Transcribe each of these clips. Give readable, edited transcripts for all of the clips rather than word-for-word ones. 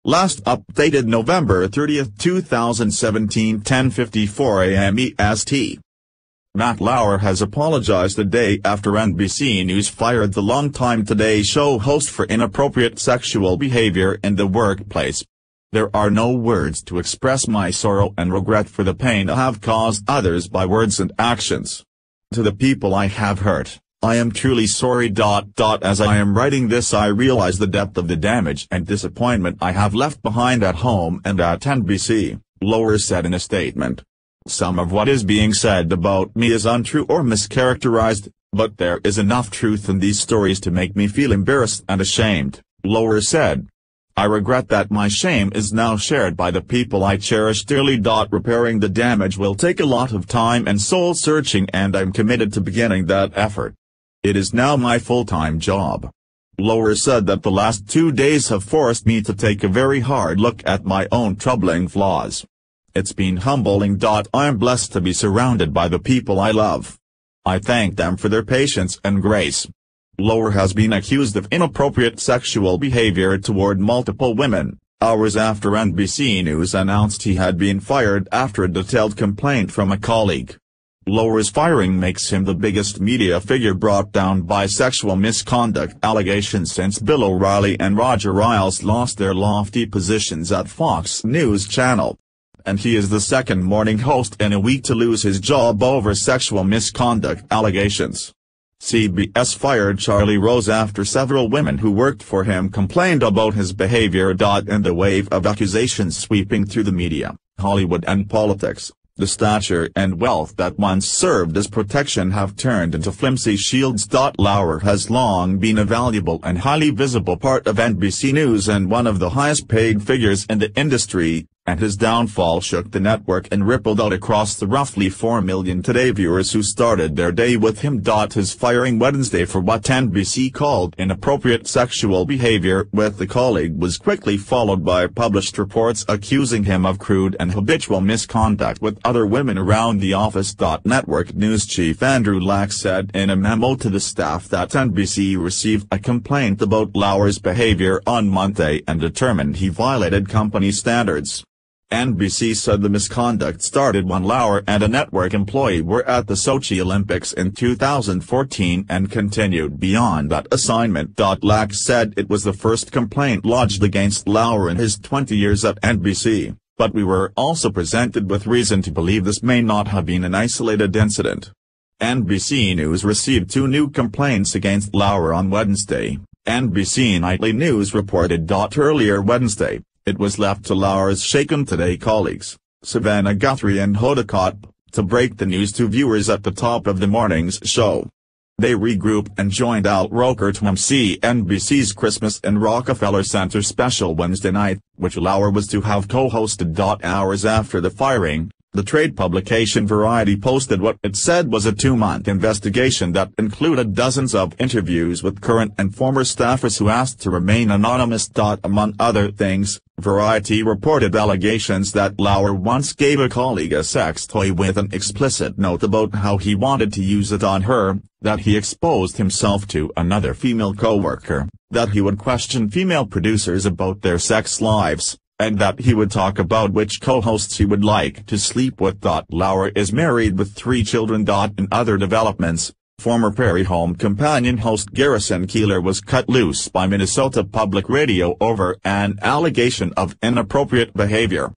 Last updated November 30, 2017, 10:54 a.m. EST. Matt Lauer has apologized a day after NBC News fired the longtime Today Show host for inappropriate sexual behavior in the workplace. "There are no words to express my sorrow and regret for the pain I have caused others by words and actions. To the people I have hurt, I am truly sorry. As I am writing this, I realize the depth of the damage and disappointment I have left behind at home and at NBC," Lauer said in a statement. "Some of what is being said about me is untrue or mischaracterized, but there is enough truth in these stories to make me feel embarrassed and ashamed," Lauer said. "I regret that my shame is now shared by the people I cherish dearly. Repairing the damage will take a lot of time and soul searching, and I'm committed to beginning that effort. It is now my full-time job." Lauer said that the last 2 days have forced me to take a very hard look at my own troubling flaws. "It's been humbling. I am blessed to be surrounded by the people I love. I thank them for their patience and grace." Lauer has been accused of inappropriate sexual behavior toward multiple women, hours after NBC News announced he had been fired after a detailed complaint from a colleague. Lauer's firing makes him the biggest media figure brought down by sexual misconduct allegations since Bill O'Reilly and Roger Ailes lost their lofty positions at Fox News Channel. And he is the second morning host in a week to lose his job over sexual misconduct allegations. CBS fired Charlie Rose after several women who worked for him complained about his behavior. In the wave of accusations sweeping through the media, Hollywood and politics, the stature and wealth that once served as protection have turned into flimsy shields. Lauer has long been a valuable and highly visible part of NBC News and one of the highest-paid figures in the industry, and his downfall shook the network and rippled out across the roughly 4 million Today viewers who started their day with him. His firing Wednesday for what NBC called inappropriate sexual behavior with the colleague was quickly followed by published reports accusing him of crude and habitual misconduct with other women around the office. Network news chief Andrew Lack said in a memo to the staff that NBC received a complaint about Lauer's behavior on Monday and determined he violated company standards. NBC said the misconduct started when Lauer and a network employee were at the Sochi Olympics in 2014 and continued beyond that assignment. Lack said it was the first complaint lodged against Lauer in his 20 years at NBC, but we were also presented with reason to believe this may not have been an isolated incident. NBC News received 2 new complaints against Lauer on Wednesday, NBC Nightly News reported. Earlier Wednesday, it was left to Lauer's shaken Today colleagues, Savannah Guthrie and Hoda Kotb, to break the news to viewers at the top of the morning's show. They regrouped and joined Al Roker to MC NBC's Christmas in Rockefeller Center special Wednesday night, which Lauer was to have co-hosted. Hours after the firing, the trade publication Variety posted what it said was a 2-month investigation that included dozens of interviews with current and former staffers who asked to remain anonymous. Among other things, Variety reported allegations that Lauer once gave a colleague a sex toy with an explicit note about how he wanted to use it on her, that he exposed himself to another female co-worker, that he would question female producers about their sex lives, and that he would talk about which co-hosts he would like to sleep with. Lauer is married with 3 children. In other developments, former Prairie Home Companion host Garrison Keillor was cut loose by Minnesota Public Radio over an allegation of inappropriate behavior.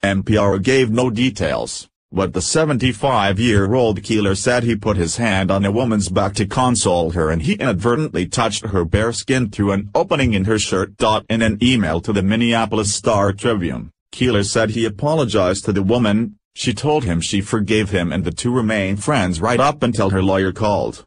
NPR gave no details, but the 75-year-old Keillor said he put his hand on a woman's back to console her and he inadvertently touched her bare skin through an opening in her shirt. In an email to the Minneapolis Star-Tribune, Keillor said he apologized to the woman. She told him she forgave him and the 2 remained friends right up until her lawyer called.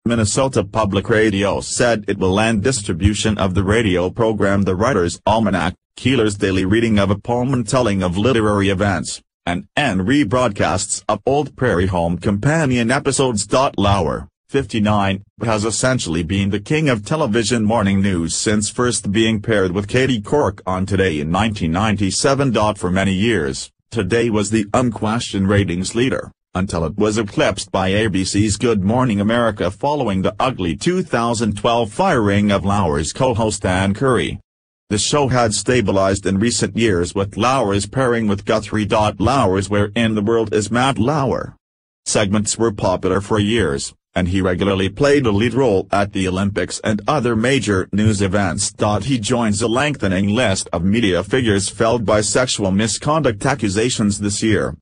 Minnesota Public Radio said it will end distribution of the radio program The Writer's Almanac, Keillor's daily reading of a poem and telling of literary events, and end rebroadcasts of old Prairie Home Companion episodes. Lauer, 59, has essentially been the king of television morning news since first being paired with Katie Couric on Today in 1997. For many years, Today was the unquestioned ratings leader, until it was eclipsed by ABC's Good Morning America following the ugly 2012 firing of Lauer's co-host Ann Curry. The show had stabilized in recent years with Lauer's pairing with Guthrie. Lauer's Where in the World is Matt Lauer? Segments were popular for years, and he regularly played a lead role at the Olympics and other major news events. He joins a lengthening list of media figures felled by sexual misconduct accusations this year.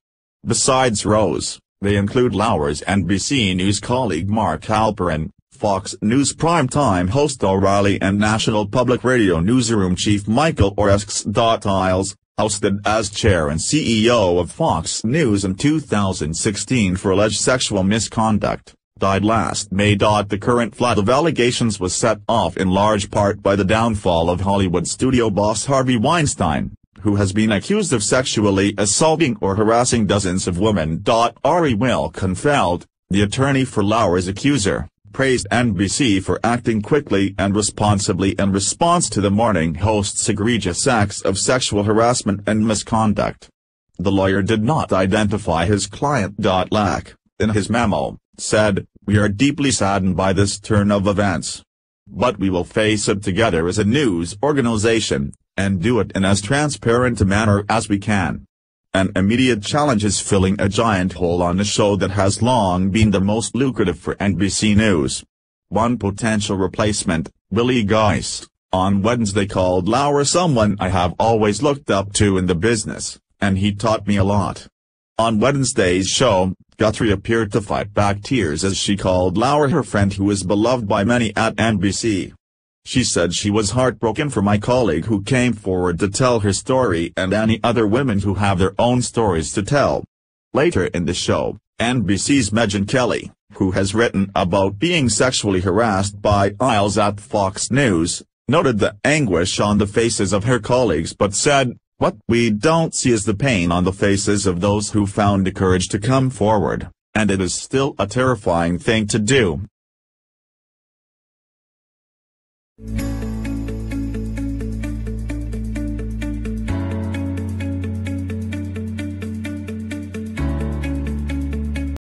Besides Rose, they include Lauer's NBC News colleague Mark Halperin, Fox News primetime host O'Reilly, and National Public Radio newsroom chief Michael Oreskes. Iles, ousted as chair and CEO of Fox News in 2016 for alleged sexual misconduct, died last May. The current flood of allegations was set off in large part by the downfall of Hollywood studio boss Harvey Weinstein, who has been accused of sexually assaulting or harassing dozens of women. Ari Wilkenfeld, the attorney for Lauer's accuser, praised NBC for acting quickly and responsibly in response to the morning host's egregious acts of sexual harassment and misconduct. The lawyer did not identify his client. Lack, in his memo, said, "We are deeply saddened by this turn of events. But we will face it together as a news organization, and do it in as transparent a manner as we can." An immediate challenge is filling a giant hole on a show that has long been the most lucrative for NBC News. One potential replacement, Willie Geist, on Wednesday called Lauer someone I have always looked up to in the business, and he taught me a lot. On Wednesday's show, Guthrie appeared to fight back tears as she called Lauer her friend who is beloved by many at NBC. She said she was heartbroken for my colleague who came forward to tell her story and any other women who have their own stories to tell. Later in the show, NBC's Megyn Kelly, who has written about being sexually harassed by Iles at Fox News, noted the anguish on the faces of her colleagues but said, "What we don't see is the pain on the faces of those who found the courage to come forward, and it is still a terrifying thing to do."